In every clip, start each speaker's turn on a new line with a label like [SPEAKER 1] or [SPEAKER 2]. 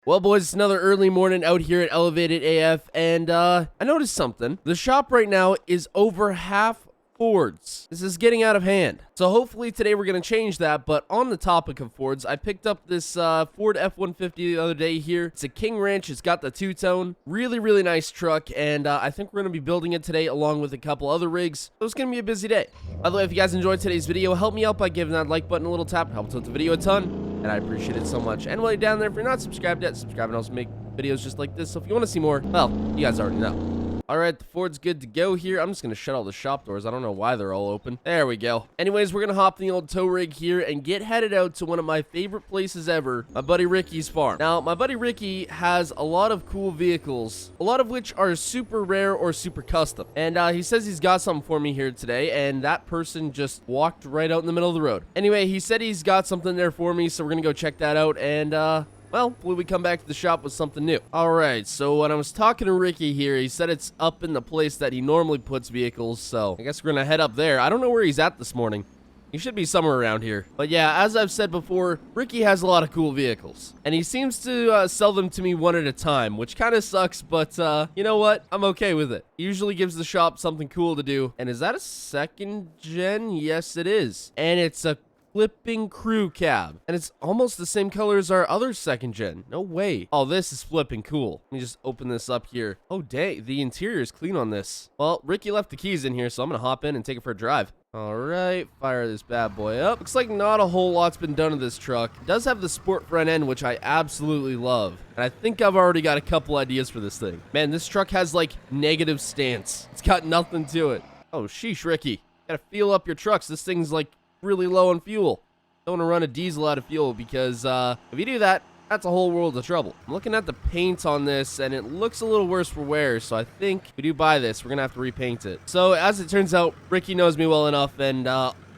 [SPEAKER 1] Well, boys, it's another early morning out here at Elevated AF, and I noticed something. The shop right now is over half Fords. This is getting out of hand. So hopefully today we're going to change that, but on the topic of Fords, I picked up this Ford F-150 the other day here. It's a King Ranch. It's got the two-tone. Really, really nice truck, and I think we're going to be building it today along with a couple other rigs. So it's going to be a busy day. By the way, if you guys enjoyed today's video, help me out by giving that like button a little tap. It helps out the video a ton, and I appreciate it so much. And while you're down there, if you're not subscribed yet, subscribe and also make videos just like this. So if you want to see more, well, you guys already know. All right, the Ford's good to go here. I'm just going to shut all the shop doors. I don't know why they're all open. There we go. Anyways, we're going to hop in the old tow rig here and get headed out to one of my favorite places ever, my buddy Ricky's farm. Now, my buddy Ricky has a lot of cool vehicles, a lot of which are super rare or super custom. And he says he's got something for me here today, and that person just walked right out in the middle of the road. Anyway, he said he's got something there for me, so we're going to go check that out, and well, will we come back to the shop with something new? All right, so when I was talking to Ricky here, he said it's up in the place that he normally puts vehicles, so I guess we're going to head up there. I don't know where he's at this morning. He should be somewhere around here. But yeah, as I've said before, Ricky has a lot of cool vehicles, and he seems to sell them to me one at a time, which kind of sucks, but you know what? I'm okay with it. He usually gives the shop something cool to do. And is that a second gen? Yes, it is. And it's a flipping crew cab, and it's almost the same color as our other second gen. No way. Oh, this is flipping cool. Let me just open this up here. Oh, dang, the interior is clean on this. Well, Ricky left the keys in here, so I'm gonna hop in and take it for a drive. All right, fire this bad boy up. Looks like not a whole lot's been done to this truck. It does have the sport front end, which I absolutely love, and I think I've already got a couple ideas for this thing. Man, this truck has like negative stance. It's got nothing to it. Oh, sheesh, Ricky, gotta fuel up your trucks. This thing's like really low on fuel. Don't want to run a diesel out of fuel, because if you do that, that's a whole world of trouble. I'm looking at the paint on this, and it looks a little worse for wear, so I think if we do buy this, we're gonna have to repaint it. So as it turns out, Ricky knows me well enough, and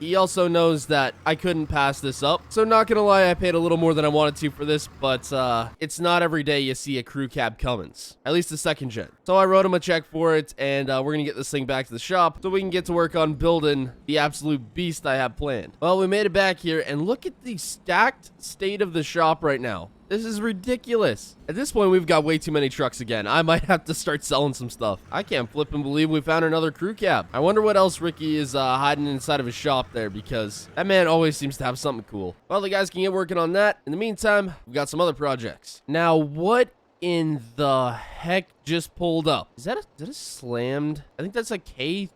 [SPEAKER 1] he also knows that I couldn't pass this up. So not gonna lie, I paid a little more than I wanted to for this, but it's not every day you see a crew cab Cummins, at least the second gen. So I wrote him a check for it, and we're gonna get this thing back to the shop so we can get to work on building the absolute beast I have planned. Well, we made it back here, and look at the stacked state of the shop right now. This is ridiculous. At this point, we've got way too many trucks again. I might have to start selling some stuff. I can't flip and believe we found another crew cab. I wonder what else Ricky is hiding inside of his shop there, because that man always seems to have something cool. Well, the guys can get working on that. In the meantime, we've got some other projects. Now, what in the heck just pulled up? Is that a slammed? I think that's a K30?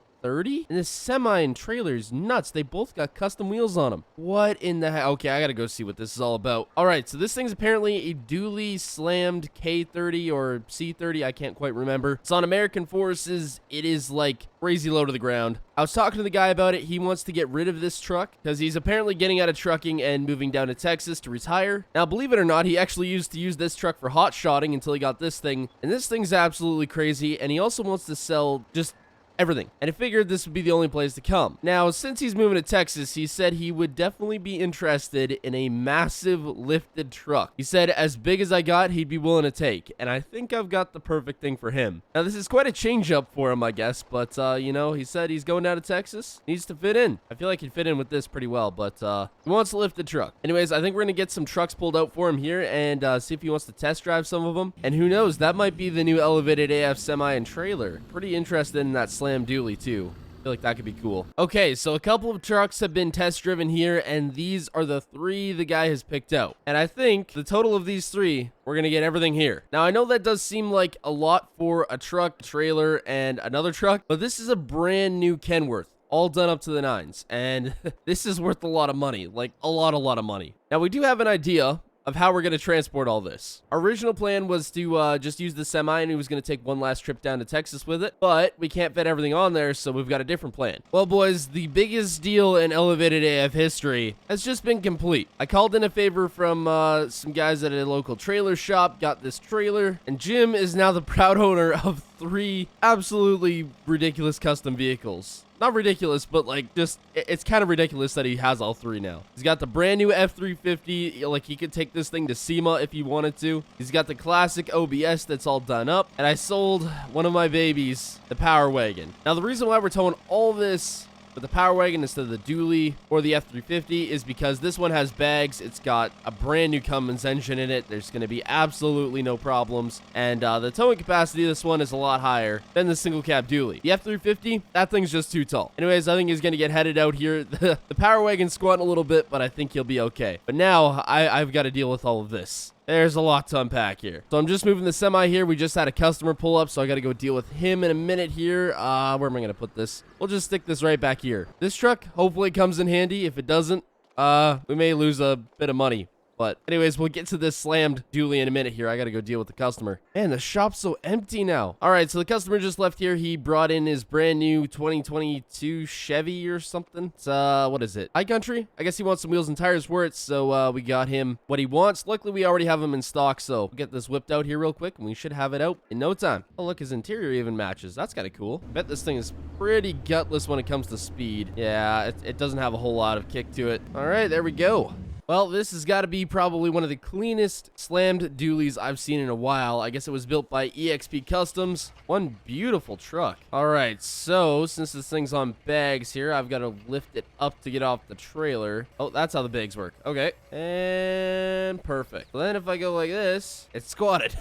[SPEAKER 1] And this semi and trailer is nuts. They both got custom wheels on them. What in the heck? Okay, I gotta go see what this is all about. All right, so this thing's apparently a dually slammed K30 or C30. I can't quite remember. It's on American Forces. It is like crazy low to the ground. I was talking to the guy about it. He wants to get rid of this truck because he's apparently getting out of trucking and moving down to Texas to retire. Now, believe it or not, he actually used to use this truck for hot shotting until he got this thing. And this thing's absolutely crazy. And he also wants to sell just everything, and I figured this would be the only place to come. Now, since he's moving to Texas, he said he would definitely be interested in a massive lifted truck. He said as big as I got, he'd be willing to take, and I think I've got the perfect thing for him. Now, this is quite a change up for him, I guess, but you know, he said he's going down to Texas, needs to fit in. I feel like he'd fit in with this pretty well, but he wants a lifted truck. Anyways, I think we're gonna get some trucks pulled out for him here and see if he wants to test drive some of them, and who knows, that might be the new Elevated AF semi and trailer. Pretty interested in that slam dually too. I feel like that could be cool. Okay, so a couple of trucks have been test driven here, and these are the three the guy has picked out. And I think the total of these three, we're gonna get everything here. Now, I know that does seem like a lot for a truck, trailer, and another truck, but this is a brand new Kenworth, all done up to the nines, and this is worth a lot of money, like a lot of money. Now, we do have an idea of how we're going to transport all this. Our original plan was to just use the semi, and he was going to take one last trip down to Texas with it, but we can't fit everything on there, so we've got a different plan. Well, boys, the biggest deal in Elevated AF history has just been complete. I called in a favor from some guys at a local trailer shop, got this trailer, and Jim is now the proud owner of 3 absolutely ridiculous custom vehicles. Not ridiculous, but like just, it's kind of ridiculous that he has all 3 now. He's got the brand new F350, like he could take this thing to SEMA if he wanted to. He's got the classic OBS that's all done up. And I sold one of my babies, the Power Wagon. Now the reason why we're towing all this with the Power Wagon instead of the dually or the F350 is because this one has bags. It's got a brand new Cummins engine in it. There's going to be absolutely no problems. And the towing capacity of this one is a lot higher than the single cab dually. The F350, that thing's just too tall. Anyways, I think he's going to get headed out here. The Power Wagon's squatting a little bit, but I think he'll be okay. But now I've got to deal with all of this. There's a lot to unpack here. So I'm just moving the semi here. We just had a customer pull up, so I got to go deal with him in a minute here. Where am I going to put this? We'll just stick this right back here. This truck hopefully comes in handy. If it doesn't, we may lose a bit of money. But anyways, we'll get to this slammed dually in a minute here. I got to go deal with the customer. Man, the shop's so empty now. All right, so the customer just left here. He brought in his brand new 2022 Chevy or something. It's, what is it? High Country? I guess he wants some wheels and tires for it, so we got him what he wants. Luckily, we already have them in stock, so we'll get this whipped out here real quick, and we should have it out in no time. Oh, look, his interior even matches. That's kind of cool. Bet this thing is pretty gutless when it comes to speed. Yeah, it doesn't have a whole lot of kick to it. All right, there we go. Well, this has got to be probably one of the cleanest slammed dualies I've seen in a while. I guess it was built by EXP Customs. One beautiful truck. All right, so since this thing's on bags here, I've got to lift it up to get off the trailer. Oh, that's how the bags work. Okay, and perfect. So then if I go like this, it's squatted.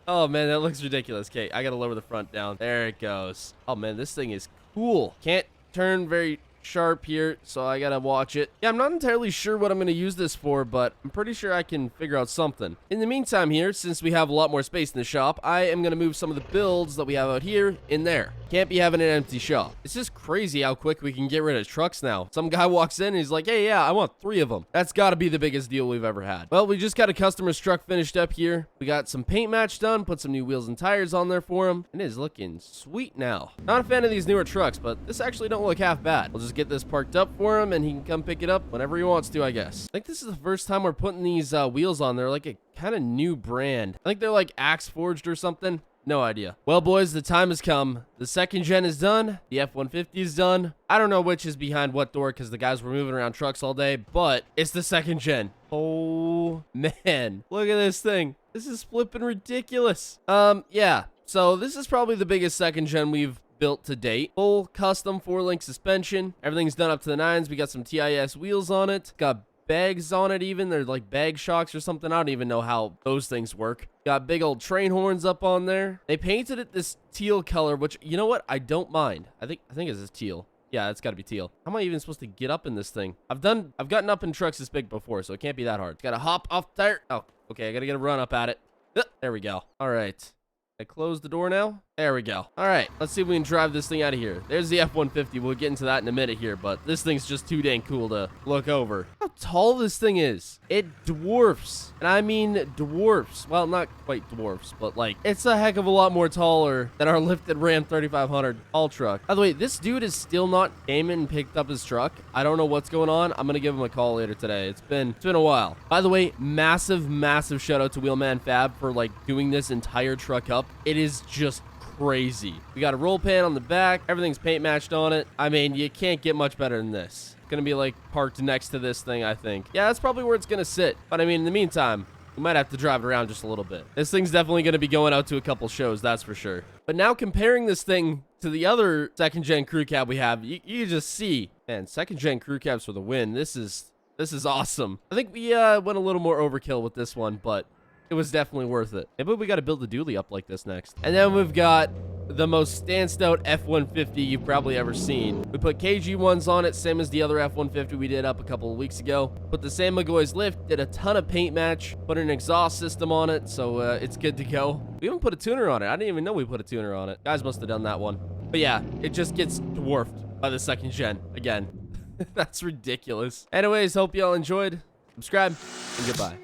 [SPEAKER 1] Oh, man, that looks ridiculous. Okay, I got to lower the front down. There it goes. Oh, man, this thing is cool. Can't turn very sharp here, so I gotta watch it. Yeah, I'm not entirely sure what I'm gonna use this for, but I'm pretty sure I can figure out something. In the meantime here, since we have a lot more space in the shop, I am gonna move some of the builds that we have out here in there. Can't be having an empty shop. It's just crazy how quick we can get rid of trucks now. Some guy walks in and he's like, hey, yeah, I want 3 of them. That's gotta be the biggest deal we've ever had. Well, we just got a customer's truck finished up here. We got some paint match done, put some new wheels and tires on there for him, and it is looking sweet now. Not a fan of these newer trucks, but this actually don't look half bad. We'll just get this parked up for him and he can come pick it up whenever he wants to, I guess. I think this is the first time we're putting these wheels on. They're like a kind of new brand. I think they're like Axe Forged or something. No idea. Well, boys, the time has come. The second gen is done. The F-150 is done. I don't know which is behind what door because the guys were moving around trucks all day, but it's the second gen. Oh, man. Look at this thing. This is flipping ridiculous. Yeah. So this is probably the biggest second gen we've built to date. Full custom 4-link suspension. Everything's done up to the 9s. We got some TIS wheels on it. Got bags on it even. They're like bag shocks or something. I don't even know how those things work. Got big old train horns up on there. They painted it this teal color, which, you know what? I don't mind. I think it's teal. Yeah, it's got to be teal. How am I even supposed to get up in this thing? I've gotten up in trucks this big before, so it can't be that hard. Got to hop off the tire. Oh, okay. I got to get a run up at it. There we go. All right. I close the door now. There we go. All right, let's see if we can drive this thing out of here. There's the F-150. We'll get into that in a minute here, but this thing's just too dang cool to look over. How tall this thing is. It dwarfs. And I mean dwarfs. Well, not quite dwarfs, but like, it's a heck of a lot more taller than our lifted Ram 3500 haul truck. By the way, this dude is still not came and picked up his truck. I don't know what's going on. I'm gonna give him a call later today. It's been a while. By the way, massive shout out to Wheelman Fab for like doing this entire truck up. It is just crazy. We got a roll pan on the back. Everything's paint matched on it. I mean, you can't get much better than this. It's gonna be like parked next to this thing, I think. Yeah, that's probably where it's gonna sit. But I mean, in the meantime, we might have to drive it around just a little bit. This thing's definitely gonna be going out to a couple shows, that's for sure. But now comparing this thing to the other second gen crew cab we have, you just see, man, second gen crew cabs for the win. This is awesome. I think we went a little more overkill with this one, but it was definitely worth it. Maybe we got to build the dually up like this next. And then we've got the most standout F-150 you've probably ever seen. We put KG1s on it, same as the other F-150 we did up a couple of weeks ago. Put the Sam McGoy's lift, did a ton of paint match, put an exhaust system on it, so it's good to go. We even put a tuner on it. I didn't even know we put a tuner on it. Guys must have done that one. But yeah, it just gets dwarfed by the second gen again. That's ridiculous. Anyways, hope y'all enjoyed. Subscribe, and goodbye.